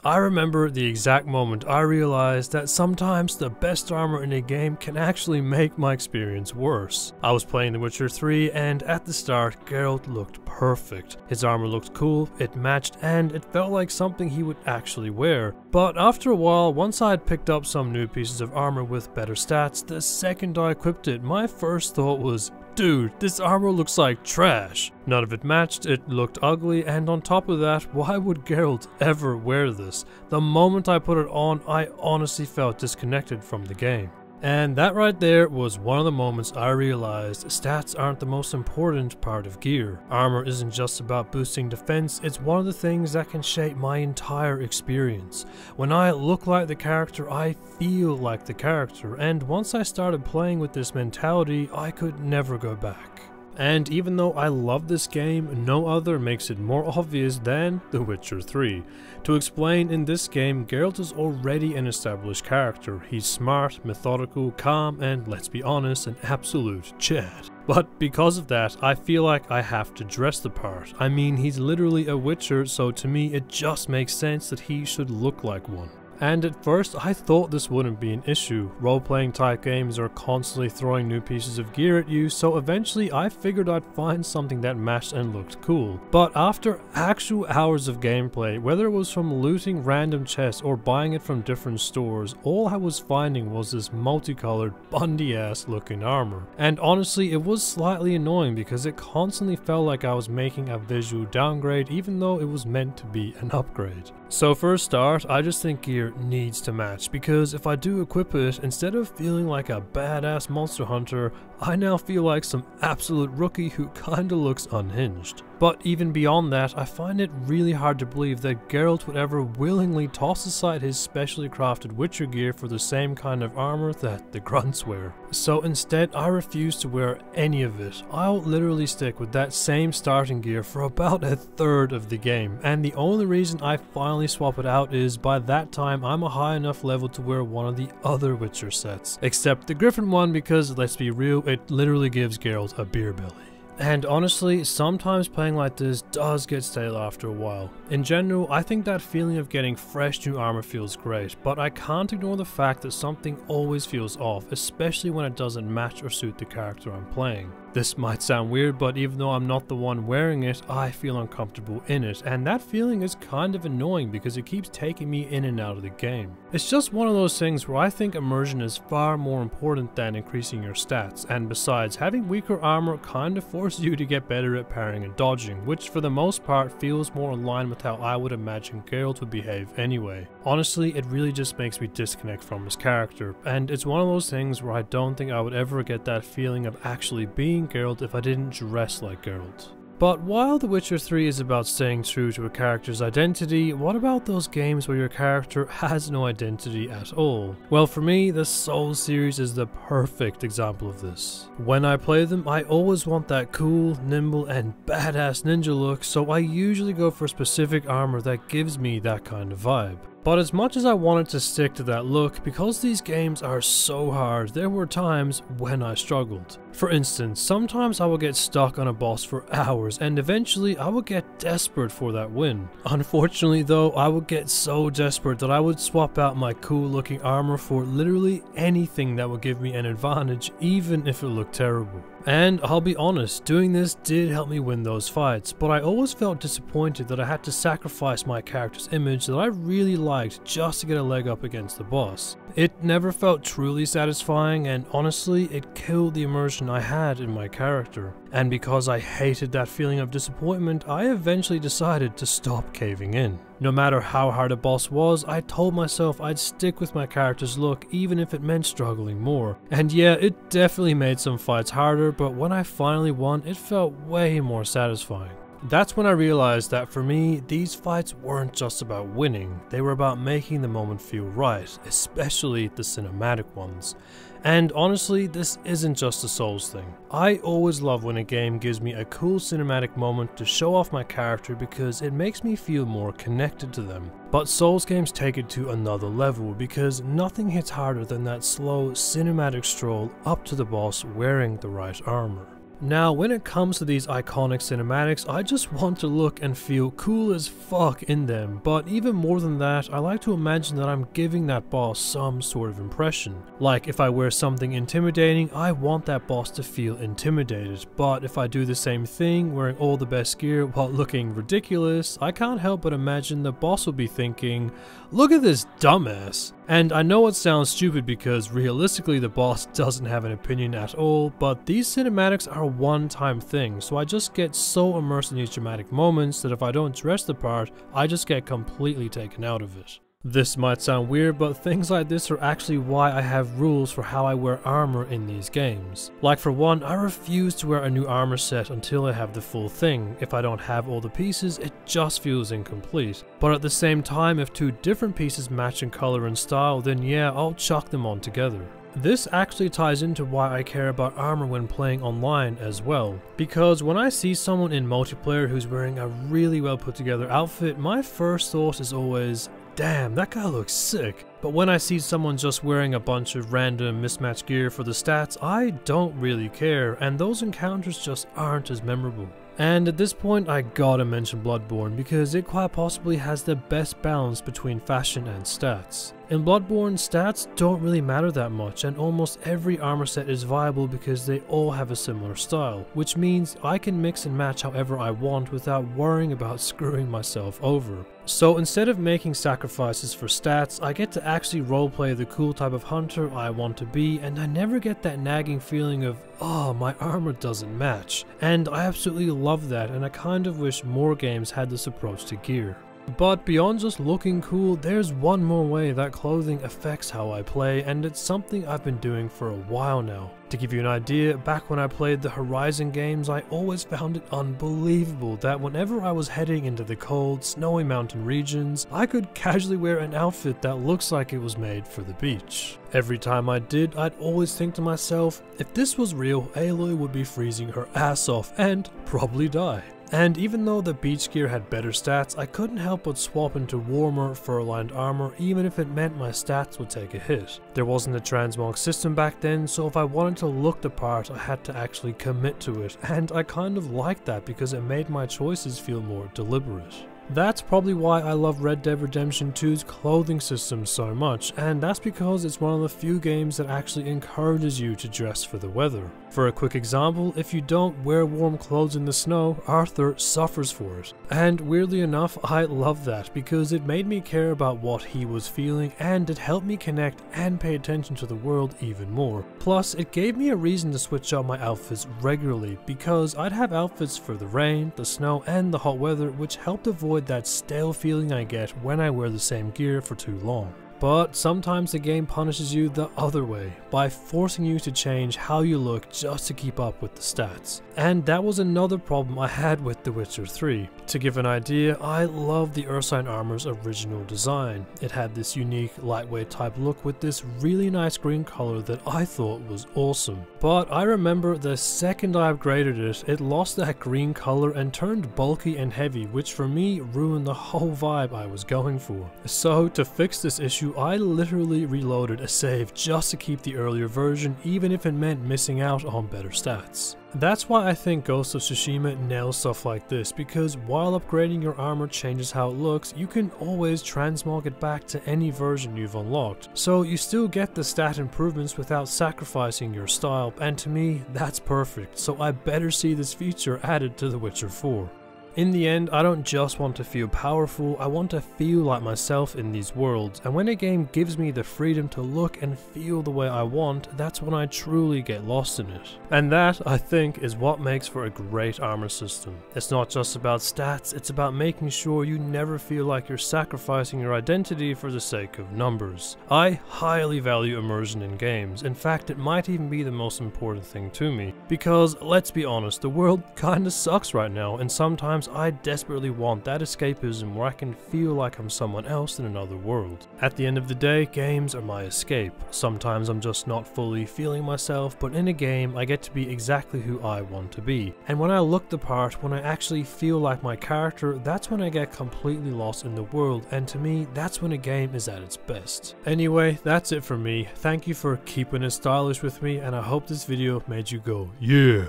I remember the exact moment I realized that sometimes the best armor in a game can actually make my experience worse. I was playing The Witcher 3 and at the start, Geralt looked perfect. His armor looked cool, it matched, and it felt like something he would actually wear. But after a while, once I had picked up some new pieces of armor with better stats, the second I equipped it, my first thought was, dude, this armor looks like trash. None of it matched, it looked ugly, and on top of that, why would Geralt ever wear this? The moment I put it on, I honestly felt disconnected from the game. And that right there was one of the moments I realized stats aren't the most important part of gear. Armor isn't just about boosting defense, it's one of the things that can shape my entire experience. When I look like the character, I feel like the character, and once I started playing with this mentality, I could never go back. And even though I love this game, no other makes it more obvious than The Witcher 3. To explain, in this game, Geralt is already an established character. He's smart, methodical, calm, and let's be honest, an absolute Chad. But because of that, I feel like I have to dress the part. I mean, he's literally a Witcher, so to me it just makes sense that he should look like one. And at first, I thought this wouldn't be an issue. Role-playing type games are constantly throwing new pieces of gear at you, so eventually I figured I'd find something that matched and looked cool. But after actual hours of gameplay, whether it was from looting random chests or buying it from different stores, all I was finding was this multicolored, Bundy-ass looking armor. And honestly, it was slightly annoying because it constantly felt like I was making a visual downgrade even though it was meant to be an upgrade. So for a start, I just think gear needs to match, because if I do equip it, instead of feeling like a badass monster hunter, I now feel like some absolute rookie who kinda looks unhinged. But even beyond that, I find it really hard to believe that Geralt would ever willingly toss aside his specially crafted Witcher gear for the same kind of armor that the grunts wear. So instead, I refuse to wear any of it. I'll literally stick with that same starting gear for about a third of the game, and the only reason I finally swap it out is by that time I'm a high enough level to wear one of the other Witcher sets. Except the Griffin one, because let's be real, it literally gives Geralt a beer belly. And honestly, sometimes playing like this does get stale after a while. In general, I think that feeling of getting fresh new armor feels great, but I can't ignore the fact that something always feels off, especially when it doesn't match or suit the character I'm playing. This might sound weird, but even though I'm not the one wearing it, I feel uncomfortable in it, and that feeling is kind of annoying because it keeps taking me in and out of the game. It's just one of those things where I think immersion is far more important than increasing your stats, and besides, having weaker armor kind of forces you to get better at parrying and dodging, which for the most part feels more in line with how I would imagine Geralt would behave anyway. Honestly, it really just makes me disconnect from his character, and it's one of those things where I don't think I would ever get that feeling of actually being Geralt if I didn't dress like Geralt. But while The Witcher 3 is about staying true to a character's identity, what about those games where your character has no identity at all? Well, for me, the Souls series is the perfect example of this. When I play them, I always want that cool, nimble, and badass ninja look, so I usually go for specific armor that gives me that kind of vibe. But as much as I wanted to stick to that look, because these games are so hard, there were times when I struggled. For instance, sometimes I would get stuck on a boss for hours, and eventually I would get desperate for that win. Unfortunately though, I would get so desperate that I would swap out my cool looking armor for literally anything that would give me an advantage, even if it looked terrible. And I'll be honest, doing this did help me win those fights, but I always felt disappointed that I had to sacrifice my character's image that I really liked just to get a leg up against the boss. It never felt truly satisfying, and honestly, it killed the immersion I had in my character. And because I hated that feeling of disappointment, I eventually decided to stop caving in. No matter how hard a boss was, I told myself I'd stick with my character's look even if it meant struggling more. And yeah, it definitely made some fights harder, but when I finally won, it felt way more satisfying. That's when I realized that for me, these fights weren't just about winning, they were about making the moment feel right, especially the cinematic ones. And honestly, this isn't just a Souls thing. I always love when a game gives me a cool cinematic moment to show off my character because it makes me feel more connected to them. But Souls games take it to another level because nothing hits harder than that slow cinematic stroll up to the boss wearing the right armor. Now, when it comes to these iconic cinematics, I just want to look and feel cool as fuck in them, but even more than that, I like to imagine that I'm giving that boss some sort of impression. Like, if I wear something intimidating, I want that boss to feel intimidated, but if I do the same thing, wearing all the best gear while looking ridiculous, I can't help but imagine the boss will be thinking, "Look at this dumbass." And I know it sounds stupid because realistically the boss doesn't have an opinion at all, but these cinematics are a one-time thing, so I just get so immersed in these dramatic moments that if I don't dress the part, I just get completely taken out of it. This might sound weird, but things like this are actually why I have rules for how I wear armor in these games. Like, for one, I refuse to wear a new armor set until I have the full thing. If I don't have all the pieces, it just feels incomplete. But at the same time, if two different pieces match in color and style, then yeah, I'll chuck them on together. This actually ties into why I care about armor when playing online as well, because when I see someone in multiplayer who's wearing a really well put together outfit, my first thought is always, damn, that guy looks sick. But when I see someone just wearing a bunch of random mismatched gear for the stats, I don't really care, and those encounters just aren't as memorable. And at this point, I gotta mention Bloodborne because it quite possibly has the best balance between fashion and stats. In Bloodborne, stats don't really matter that much, and almost every armor set is viable because they all have a similar style, which means I can mix and match however I want without worrying about screwing myself over. So instead of making sacrifices for stats, I get to actually roleplay the cool type of hunter I want to be, and I never get that nagging feeling of, oh, my armor doesn't match. And I absolutely love that, and I kind of wish more games had this approach to gear. But beyond just looking cool, there's one more way that clothing affects how I play, and it's something I've been doing for a while now. To give you an idea, back when I played the Horizon games, I always found it unbelievable that whenever I was heading into the cold, snowy mountain regions, I could casually wear an outfit that looks like it was made for the beach. Every time I did, I'd always think to myself, if this was real, Aloy would be freezing her ass off and probably die. And even though the beach gear had better stats, I couldn't help but swap into warmer, fur-lined armor even if it meant my stats would take a hit. There wasn't a transmog system back then, so if I wanted to look the part, I had to actually commit to it, and I kind of liked that because it made my choices feel more deliberate. That's probably why I love Red Dead Redemption 2's clothing system so much, and that's because it's one of the few games that actually encourages you to dress for the weather. For a quick example, if you don't wear warm clothes in the snow, Arthur suffers for it. And weirdly enough, I love that because it made me care about what he was feeling, and it helped me connect and pay attention to the world even more. Plus, it gave me a reason to switch out my outfits regularly because I'd have outfits for the rain, the snow, and the hot weather, which helped avoid that stale feeling I get when I wear the same gear for too long. But sometimes the game punishes you the other way, by forcing you to change how you look just to keep up with the stats. And that was another problem I had with The Witcher 3. To give an idea, I love the Ursine armor's original design. It had this unique, lightweight type look with this really nice green color that I thought was awesome. But I remember the second I upgraded it, it lost that green color and turned bulky and heavy, which for me ruined the whole vibe I was going for. So to fix this issue, I literally reloaded a save just to keep the earlier version, even if it meant missing out on better stats. That's why I think Ghost of Tsushima nails stuff like this, because while upgrading your armor changes how it looks, you can always transmog it back to any version you've unlocked. So you still get the stat improvements without sacrificing your style, and to me, that's perfect, so I better see this feature added to The Witcher 4. In the end, I don't just want to feel powerful, I want to feel like myself in these worlds, and when a game gives me the freedom to look and feel the way I want, that's when I truly get lost in it. And that, I think, is what makes for a great armor system. It's not just about stats, it's about making sure you never feel like you're sacrificing your identity for the sake of numbers. I highly value immersion in games, in fact it might even be the most important thing to me, because let's be honest, the world kinda sucks right now, and sometimes I desperately want that escapism where I can feel like I'm someone else in another world. At the end of the day, games are my escape. Sometimes I'm just not fully feeling myself, but in a game I get to be exactly who I want to be. And when I look the part, when I actually feel like my character, that's when I get completely lost in the world, and to me, that's when a game is at its best. Anyway, that's it for me. Thank you for keeping it stylish with me, and I hope this video made you go, yeah!